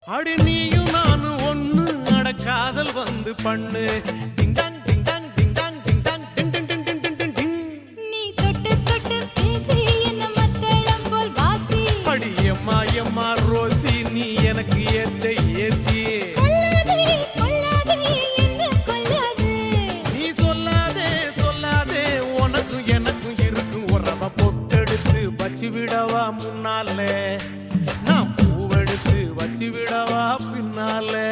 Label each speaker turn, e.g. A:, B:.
A: அடி நீயும் நானும் ஒண்ணு அட காதல் வந்து பண்ணு டிங்டாங் டிங்டாங் டிங்டாங் டிங்டாங் டிங் டிங் டிங் டிங் டிங் டிங்
B: நீ தொட்டு தொட்டு பேசி என்ன மத்தளம் போல் வாசி
A: அடி எம்மா எம்மா ரோசி நீ எனக்கு ஏத்த ஏசி
B: கொல்லாதே கொல்லாதே என்ன கொல்லாதே
A: நீ சொல்லாதே சொல்லாதே உனக்கும் எனக்கும் இருக்கும் உறவ பொட்டெடுத்து வச்சு விடவா முன்னாலே நான் பூவெடுத்து வச்சு விடவா பின்னாலே